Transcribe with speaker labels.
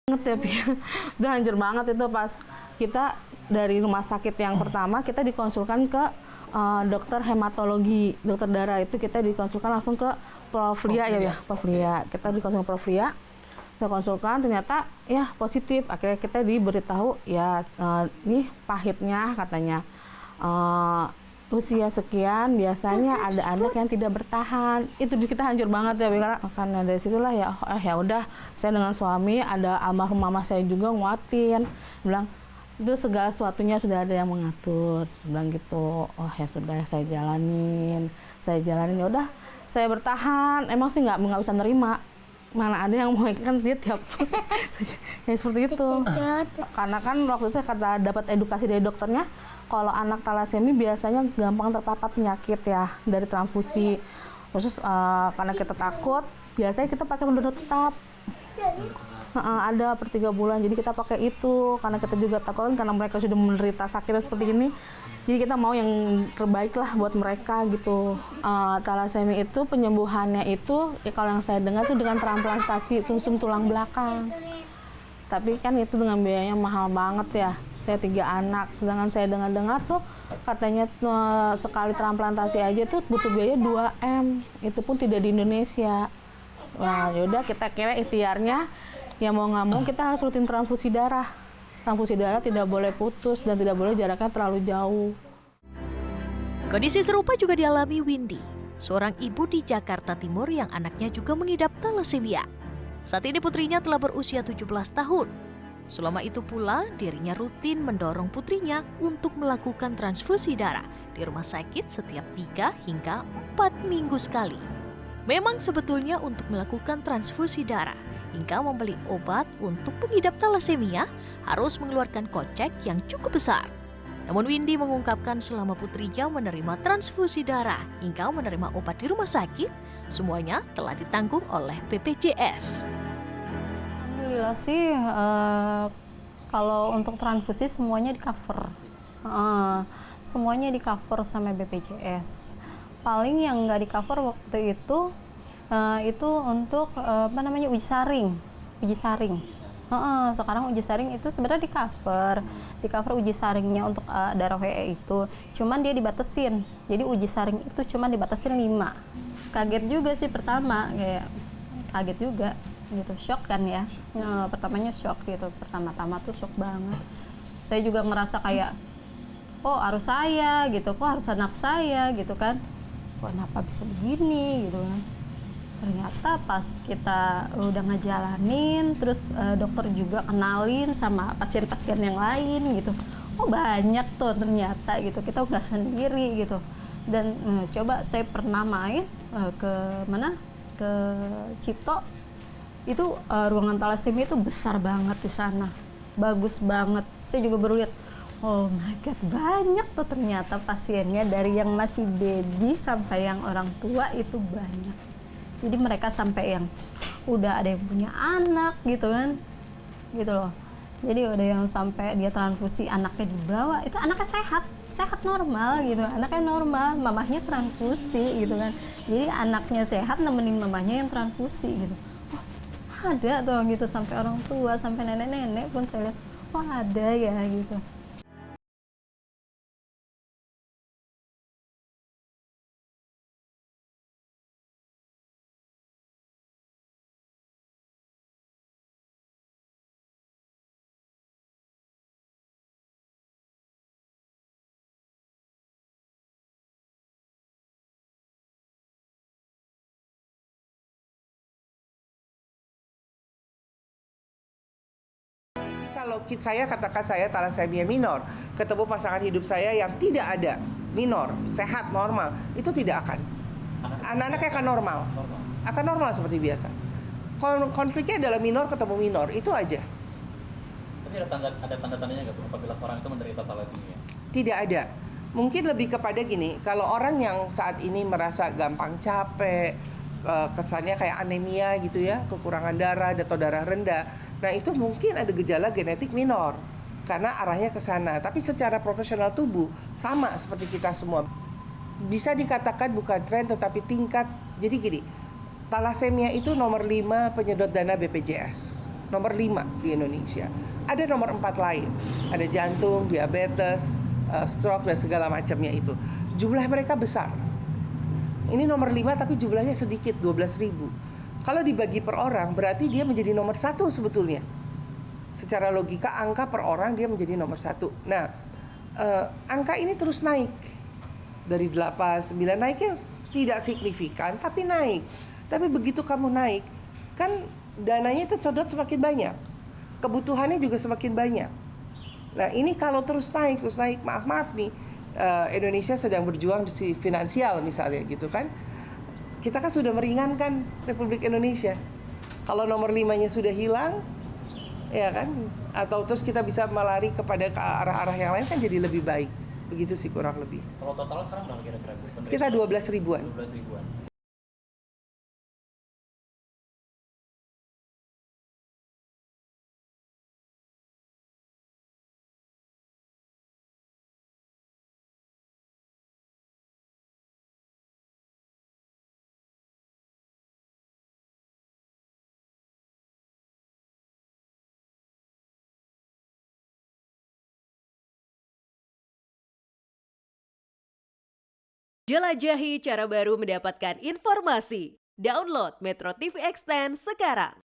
Speaker 1: Banget ya, Pi. Udah hancur banget itu pas kita dari rumah sakit yang pertama kita dikonsulkan ke dokter hematologi, dokter darah itu kita dikonsulkan langsung ke Prof. Lia ya, Prof. Lia. Kita dikonsulkan Prof. Lia, kita konsulkan ternyata ya positif. Akhirnya kita diberitahu ya ini pahitnya katanya usia sekian biasanya ada anak yang tidak bertahan. Itu kita hancur banget ya, karena dari situlah ya ya udah saya dengan suami, ada almarhum mama saya juga nguatin, bilang itu segala sesuatunya sudah ada yang mengatur, bilang gitu. Oh ya sudah saya jalanin ya udah saya bertahan. Emang sih nggak bisa nerima, mana ada yang mau kan dia tiap ya seperti itu. Karena kan waktu itu saya dapat edukasi dari dokternya, kalau anak talasemi biasanya gampang terpapar penyakit ya dari transfusi. Khusus karena kita takut, biasanya kita pakai pendonor tetap. Ada per 3 bulan, jadi kita pakai itu karena kita juga takut karena mereka sudah menderita sakit seperti ini. Jadi kita mau yang terbaik lah buat mereka gitu. Talasemi itu penyembuhannya itu ya kalau yang saya dengar itu dengan transplantasi sumsum tulang belakang. Tapi kan itu dengan biayanya mahal banget ya. Saya 3 anak, sedangkan saya dengar-dengar tuh katanya sekali transplantasi aja tuh butuh biaya 2 M. Itu pun tidak di Indonesia. Nah yaudah kita kira ikhtiarnya ya mau nggak mau kita harus rutin transfusi darah. Transfusi darah tidak boleh putus dan tidak boleh jaraknya terlalu jauh.
Speaker 2: Kondisi serupa juga dialami Windy, seorang ibu di Jakarta Timur yang anaknya juga mengidap talasemia. Saat ini putrinya telah berusia 17 tahun. Selama itu pula, dirinya rutin mendorong putrinya untuk melakukan transfusi darah di rumah sakit setiap 3 hingga 4 minggu sekali. Memang sebetulnya untuk melakukan transfusi darah hingga membeli obat untuk pengidap talasemia harus mengeluarkan kocek yang cukup besar. Namun Windy mengungkapkan selama putrinya menerima transfusi darah hingga menerima obat di rumah sakit, semuanya telah ditanggung oleh BPJS.
Speaker 3: Alhamdulillah sih, kalau untuk transfusi semuanya di cover. Semuanya di cover sama BPJS. Paling yang nggak di cover waktu itu untuk uji saring. Sekarang uji saring itu sebenarnya di cover uji saringnya untuk darah WE itu, cuman dia dibatasin. Jadi uji saring itu cuman dibatasin 5. Kaget juga sih pertama, kaget juga gitu, shock kan ya. Pertamanya shock gitu, pertama-tama tuh shock banget. Saya juga ngerasa kayak, oh harus saya gitu, kok harus anak saya gitu kan, kok kenapa bisa begini gitu kan. Ternyata pas kita udah ngejalanin, terus dokter juga kenalin sama pasien-pasien yang lain gitu. Oh banyak tuh ternyata gitu, kita nggak sendiri gitu. Dan coba saya pernah main ke Cipto, itu ruangan talasemia itu besar banget di sana, bagus banget. Saya juga baru lihat, oh my god, banyak tuh ternyata pasiennya, dari yang masih baby sampai yang orang tua itu banyak. Jadi mereka sampai yang udah ada yang punya anak gitu kan, gitu loh. Jadi ada yang sampai dia transfusi anaknya dibawa, itu anaknya sehat normal gitu, anaknya normal, mamahnya transfusi gitu kan. Jadi anaknya sehat nemenin mamahnya yang transfusi gitu. Oh ada tuh gitu, sampai orang tua, sampai nenek-nenek pun saya lihat, oh ada ya gitu.
Speaker 4: Kalau saya katakan saya talasemia minor, ketemu pasangan hidup saya yang tidak ada minor, sehat, normal, itu tidak akan. Anak-anaknya akan normal seperti biasa. Konfliknya adalah minor ketemu minor, itu aja.
Speaker 5: Tapi ada tanda-tandanya nggak Bu, apabila seorang itu menderita talasemia? Tidak
Speaker 4: ada. Mungkin lebih kepada gini, kalau orang yang saat ini merasa gampang capek, kesannya kayak anemia gitu ya, kekurangan darah atau darah rendah. Nah itu mungkin ada gejala genetik minor karena arahnya ke sana. Tapi secara profesional tubuh sama seperti kita semua. Bisa dikatakan bukan tren tetapi tingkat. Jadi gini, talasemia itu nomor 5 penyedot dana BPJS. nomor 5 di Indonesia. Ada nomor 4 lain, ada jantung, diabetes, stroke dan segala macamnya itu. Jumlah mereka besar. Ini nomor 5 tapi jumlahnya sedikit, 12.000. Kalau dibagi per orang berarti dia menjadi nomor 1 sebetulnya. Secara logika angka per orang dia menjadi nomor 1. Nah, angka ini terus naik. Dari 8, 9 naiknya tidak signifikan tapi naik. Tapi begitu kamu naik, kan dananya tersedot semakin banyak. Kebutuhannya juga semakin banyak. Nah, ini kalau terus naik, maaf nih, Indonesia sedang berjuang di finansial misalnya gitu kan. Kita kan sudah meringankan Republik Indonesia. Kalau nomor 5-nya sudah hilang, ya kan, atau terus kita bisa melari kepada ke arah-arah yang lain kan jadi lebih baik. Begitu sih kurang lebih.
Speaker 5: Kalau total sekarang berapa kira-kira Bu?
Speaker 4: Sekitar 12 ribuan.
Speaker 5: 12 ribuan.
Speaker 6: Jelajahi cara baru mendapatkan informasi. Download Metro TV Extend sekarang.